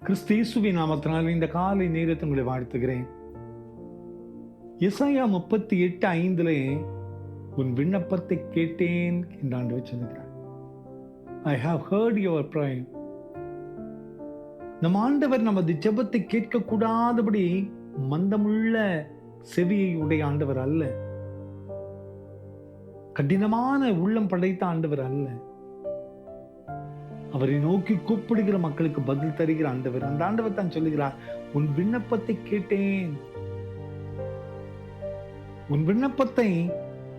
கிறிஸ்து இயேசுவின் நாமத்தினால் இந்த காலை நேரத்தை உங்களை வாழ்த்துகிறேன். எசாயா 38:5 உன் விண்ணப்பத்தை கேட்டேன் என்று ஆண்டவர் சொல்லுகிறார். I have heard your prayer. நம் ஆண்டவர் நமது ஜெபத்தை கேட்க கூடாதபடி மந்தமுள்ள செவியை உடைய ஆண்டவர் அல்ல. கடினமான உள்ளம் படைத்த ஆண்டவர் அல்ல. அவரை நோக்கி கூப்பிடுகிற மக்களுக்கு பதில் தருகிற ஆண்டவர். அந்த ஆண்டவர் தான் சொல்லுகிறார், உன் விண்ணப்பத்தை கேட்டேன், உன் விண்ணப்பத்தை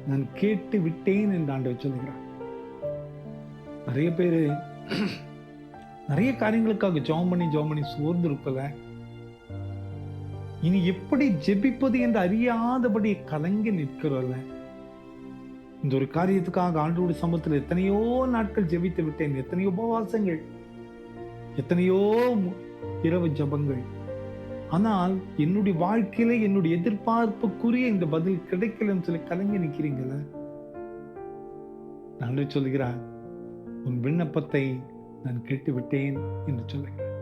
நான் கேட்டு விட்டேன் என்று ஆண்டவர் சொல்லுகிறார். நிறைய பேரு நிறைய காரியங்களுக்காக ஜெபம் பண்ணி சோர்ந்து இருப்பல, இனி எப்படி ஜெபிப்பது என்று அறியாதபடி கலங்கி நிற்கிறோம்ல. இந்த ஒரு காரியத்துக்காக ஆண்டவருடைய சமூகத்தில் எத்தனையோ நாட்கள் ஜெபித்து விட்டேன், எத்தனையோ உபவாசங்கள், எத்தனையோ இரவு ஜபங்கள். ஆனால் என்னுடைய வாழ்க்கையில என்னுடைய எதிர்பார்ப்புக்குரிய இந்த பதில் கிடைக்கலன்னு சொல்லி கலங்கி நிற்கிறீங்கள. நான் சொல்லுகிறார், உன் விண்ணப்பத்தை நான் கேட்டு விட்டேன் என்று சொல்லுகிறேன்.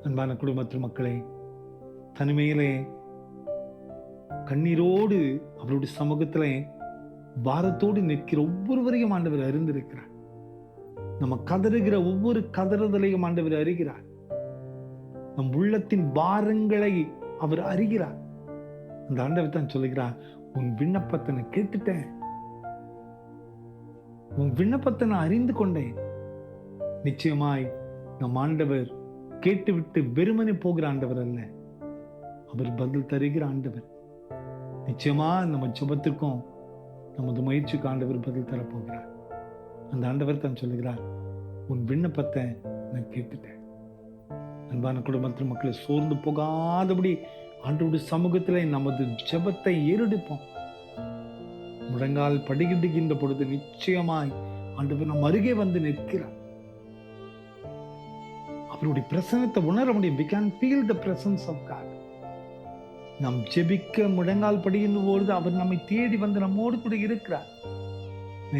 அன்பான குடும்பத்தில் மக்களே, தனிமையிலே கண்ணீரோடு அவருடைய சமூகத்திலே பாரத்தோடு நிற்கிற ஒவ்வொருவரையும் ஆண்டவர் அறிந்திருக்கிறார். நம்ம கதறுகிற ஒவ்வொரு கதறுதலையும் ஆண்டவர் அறிகிறார். நம் உள்ளத்தின் பாரங்களை அவர் அறிகிறார். அந்த ஆண்டவர் தான் சொல்லுகிறார், உன் விண்ணப்பத்தை நான் கேட்டுட்டேன், உன் விண்ணப்பத்தை நான் அறிந்து கொண்டேன். நிச்சயமாய் நம் ஆண்டவர் கேட்டுவிட்டு வெறுமனே போகிற ஆண்டவர் அல்ல, அவர் பதில் தருகிற ஆண்டவர். நிச்சயமா நம்ம ஜெபத்திற்கும் நமது முயற்சிக்கு ஆண்டவர் பதில் தரப்போகிறார். அந்த ஆண்டவர் தான் சொல்லுகிறார், உன் விண்ணப்பத்தை நான் கேட்டுட்டேன். அன்பான குடும்பத்தில் மக்களை சோர்ந்து போகாதபடி ஆண்டவருடைய சமூகத்திலே நமது ஜெபத்தை ஏறெடுப்போம். முழங்கால் படிக்கிடுகின்ற பொழுது நிச்சயமாய் ஆண்டவர் நம் அருகே வந்து நிற்கிறார். அவருடைய பிரசன்னத்தை உணர முடியும். We can feel the presence of God. நாம் ஜெபிக்க முழங்கால் படிக்கின்ற பொழுது அவர் நம்மை தேடி வந்து நம்மோடு கூட இருக்கிறார்.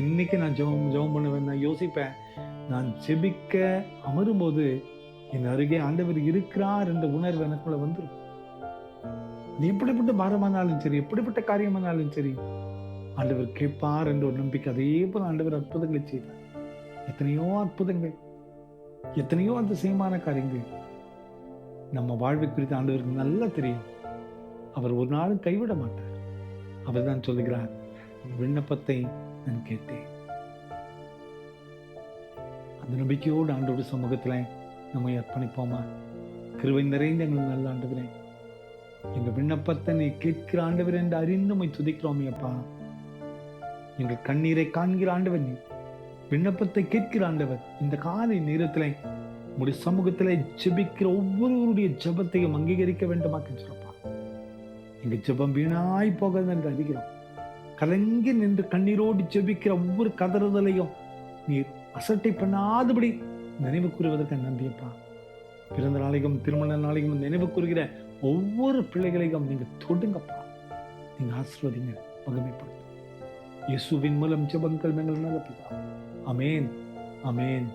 இன்னைக்கு நான் ஜெபம் பண்ணுவேன், நான் யோசிப்பேன், நான் ஜெபிக்க அமரும் போது என் அருகே ஆண்டவர் இருக்கிறார் என்ற உணர்வு எனக்குள்ள வந்துடும். எப்படிப்பட்ட பாரமானாலும் சரி, எப்படிப்பட்ட காரியமானாலும் சரி, ஆண்டவர் கேட்பார் என்ற ஒரு நம்பிக்கை. அதே போல ஆண்டவர் அற்புதங்களை செய்தார். எத்தனையோ அற்புதங்கள், எத்தனையோ அதிசயமான காரியங்கள் நம்ம வாழ்வை குறித்து ஆண்டவருக்கு நல்லா தெரியும். அவர் ஒரு நாளும் கைவிட மாட்டார். அவர் தான் சொல்லுகிறார், விண்ணப்பத்தை நான் கேட்டேன். அந்த நம்பிக்கையோடு ஆண்டவருடைய சமூகத்துல நம்மை அர்ப்பணிப்போமா? கிருபை நிறைந்த எங்கள் நல்ல ஆண்டவரே, எங்க விண்ணப்பத்தை நீ கேட்கிற ஆண்டவர் என்று அறிந்து நம்மை துதிக்கிறோமே அப்பா. எங்கள் கண்ணீரை காண்கிற ஆண்டவர் நீ, விண்ணப்பத்தை கேட்கிற ஆண்டவர். இந்த காலை நேரத்திலே உங்களுடைய சமூகத்திலே ஜெபிக்கிற ஒவ்வொருவருடைய ஜெபத்தையும் அங்கீகரிக்க வேண்டுமாக்க சொல்றப்பா. எங்க ஜெபம் வீணாய் போகிறது என்று அறிகிறோம். கலங்கி நின்று கண்ணீரோடு ஜெபிக்கிற ஒவ்வொரு கதறுதலையும் நீர் அசட்டை பண்ணாதபடி நினைவு கூறுவதற்கு நன்றியப்பா. பிறந்த நாளைக்கும் திருமண நாளைக்கும் நினைவு கூறுகிற ஒவ்வொரு பிள்ளைகளையும் நீங்க தொடுங்கப்பா. நீங்க ஆசீர்வதிங்க, மகிமைப்படுத்தும். இயேசுவின் மூலம் ஜெபங்கள் எங்கள் நல்ல பிதா. ஆமென், ஆமென்.